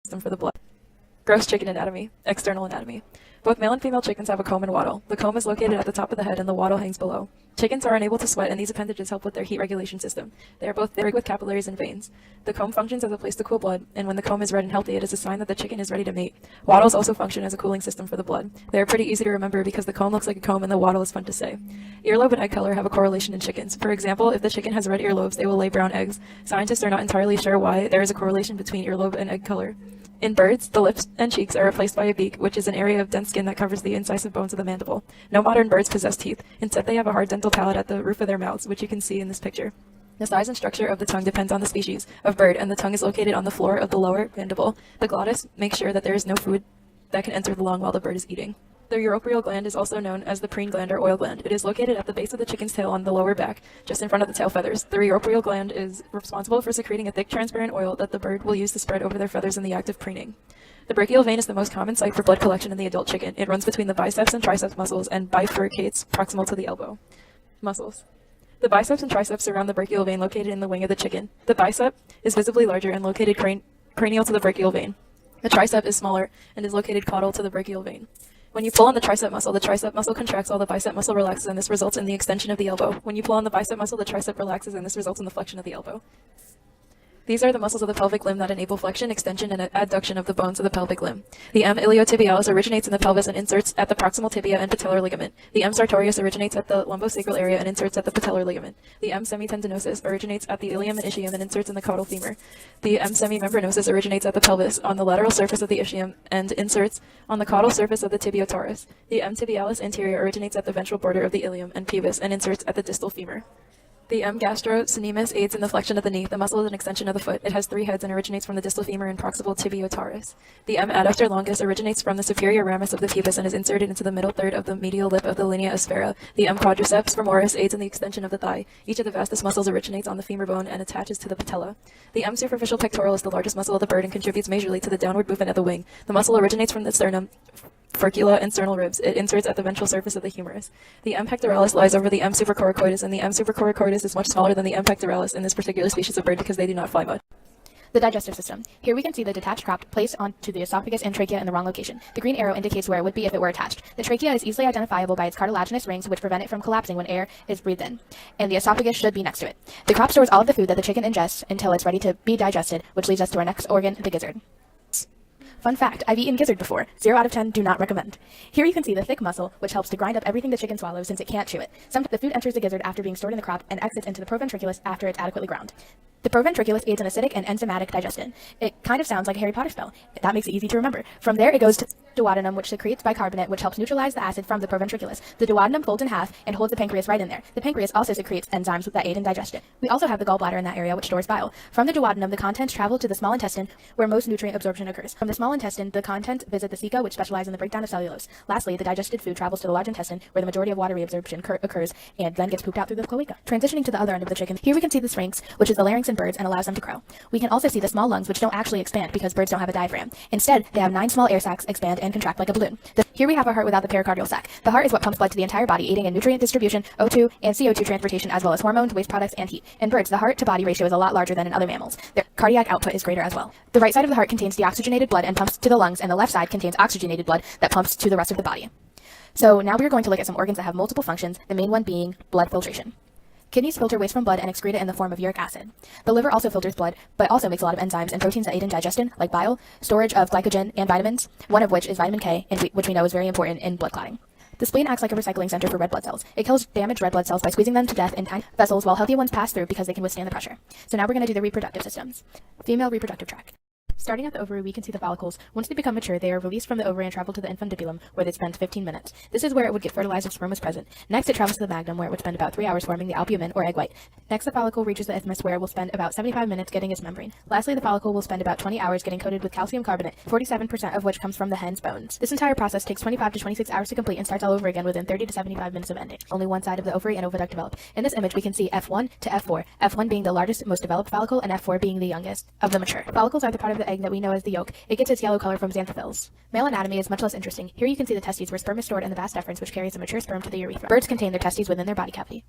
system for the blood. Gross chicken anatomy. External anatomy. Both male and female chickens have a comb and wattle. The comb is located at the top of the head and the wattle hangs below. Chickens are unable to sweat, and these appendages help with their heat regulation system. They are both thick with capillaries and veins. The comb functions as a place to cool blood, and when the comb is red and healthy, it is a sign that the chicken is ready to mate. Wattles also function as a cooling system for the blood. They are pretty easy to remember because the comb looks like a comb and the wattle is fun to say. Earlobe and egg color have a correlation in chickens. For example, if the chicken has red earlobes, they will lay brown eggs. Scientists are not entirely sure why there is a correlation between earlobe and egg color. In birds, the lips and cheeks are replaced by a beak, which is an area of dense skin that covers the incisive bones of the mandible. No modern birds possess teeth. Instead, they have a hard dental palate at the roof of their mouths, which you can see in this picture. The size and structure of the tongue depends on the species of bird, and the tongue is located on the floor of the lower mandible. The glottis makes sure that there is no food that can enter the lung while the bird is eating. The uropial gland is also known as the preen gland or oil gland. It is located at the base of the chicken's tail on the lower back, just in front of the tail feathers. The uropial gland is responsible for secreting a thick, transparent oil that the bird will use to spread over their feathers in the act of preening. The brachial vein is the most common site for blood collection in the adult chicken. It runs between the biceps and triceps muscles and bifurcates proximal to the elbow. Muscles. The biceps and triceps surround the brachial vein located in the wing of the chicken. The bicep is visibly larger and located cranial to the brachial vein. The tricep is smaller and is located caudal to the brachial vein. When you pull on the tricep muscle contracts while the bicep muscle relaxes, and this results in the extension of the elbow. When you pull on the bicep muscle, the tricep relaxes, and this results in the flexion of the elbow. These are the muscles of the pelvic limb that enable flexion, extension, and adduction of the bones of the pelvic limb. The M. iliotibialis originates in the pelvis and inserts at the proximal tibia and patellar ligament. The M. sartorius originates at the lumbosacral area and inserts at the patellar ligament. The M. semitendinosus originates at the ilium and ischium and inserts in the caudal femur. The M. semimembranosus originates at the pelvis on the lateral surface of the ischium and inserts on the caudal surface of the tibiotaris. The M. tibialis anterior originates at the ventral border of the ilium and pubis and inserts at the distal femur. The M. gastrocnemius aids in the flexion of the knee. The muscle is an extension of the foot. It has 3 heads and originates from the distal femur and proximal tibiotaris. The M. adductor longus originates from the superior ramus of the pubis and is inserted into the middle third of the medial lip of the linea aspera. The M. quadriceps femoris aids in the extension of the thigh. Each of the vastus muscles originates on the femur bone and attaches to the patella. The M. superficial pectoral is the largest muscle of the bird and contributes majorly to the downward movement of the wing. The muscle originates from the sternum, furcula, and sternal ribs. It inserts at the ventral surface of the humerus. The M. pectoralis lies over the M. supracoracoides, and the M. supracoracoides is much smaller than the M. pectoralis in this particular species of bird because they do not fly much. The digestive system. Here we can see the detached crop placed onto the esophagus and trachea in the wrong location. The green arrow indicates where it would be if it were attached. The trachea is easily identifiable by its cartilaginous rings, which prevent it from collapsing when air is breathed in, and the esophagus should be next to it. The crop stores all of the food that the chicken ingests until it's ready to be digested, which leads us to our next organ, the gizzard. Fun fact, I've eaten gizzard before. 0 out of 10, do not recommend. Here you can see the thick muscle, which helps to grind up everything the chicken swallows since it can't chew it. Sometimes the food enters the gizzard after being stored in the crop and exits into the proventriculus after it's adequately ground. The proventriculus aids in acidic and enzymatic digestion. It kind of sounds like a Harry Potter spell. That makes it easy to remember. From there, it goes to the duodenum, which secretes bicarbonate, which helps neutralize the acid from the proventriculus. The duodenum folds in half and holds the pancreas right in there. The pancreas also secretes enzymes that aid in digestion. We also have the gallbladder in that area, which stores bile. From the duodenum, the contents travel to the small intestine, where most nutrient absorption occurs. From the small intestine, the contents visit the ceca, which specialize in the breakdown of cellulose. Lastly, the digested food travels to the large intestine, where the majority of water reabsorption occurs, and then gets pooped out through the cloaca. Transitioning to the other end of the chicken, here we can see the sphinx, which is the larynx in birds and allows them to grow. We can also see the small lungs, which don't actually expand because birds don't have a diaphragm. Instead, they have 9 small air sacs expand and contract like a balloon. Here we have a heart without the pericardial sac. The heart is what pumps blood to the entire body, aiding in nutrient distribution, O2, and CO2 transportation, as well as hormones, waste products, and heat. In birds, the heart-to-body ratio is a lot larger than in other mammals. Their cardiac output is greater as well. The right side of the heart contains deoxygenated blood and pumps to the lungs, and the left side contains oxygenated blood that pumps to the rest of the body. So now we're going to look at some organs that have multiple functions, the main one being blood filtration. Kidneys filter waste from blood and excrete it in the form of uric acid. The liver also filters blood, but also makes a lot of enzymes and proteins that aid in digestion, like bile, storage of glycogen, and vitamins, one of which is vitamin K, which we know is very important in blood clotting. The spleen acts like a recycling center for red blood cells. It kills damaged red blood cells by squeezing them to death in tiny vessels, while healthy ones pass through because they can withstand the pressure. So now we're going to do the reproductive systems. Female reproductive tract. Starting at the ovary, we can see the follicles. Once they become mature, they are released from the ovary and travel to the infundibulum, where they spend 15 minutes. This is where it would get fertilized if sperm was present. Next, it travels to the magnum, where it would spend about 3 hours forming the albumin, or egg white. Next, the follicle reaches the isthmus, where it will spend about 75 minutes getting its membrane. Lastly, the follicle will spend about 20 hours getting coated with calcium carbonate, 47% of which comes from the hen's bones. This entire process takes 25 to 26 hours to complete and starts all over again within 30 to 75 minutes of ending. Only one side of the ovary and oviduct develop. In this image, we can see F1 to F4, F1 being the largest, most developed follicle, and F4 being the youngest of the mature. Follicles are the part of the egg that we know as the yolk. It gets its yellow color from xanthophylls. Male anatomy is much less interesting. Here you can see the testes, where sperm is stored in the vas deferens, which carries the mature sperm to the urethra. Birds contain their testes within their body cavity.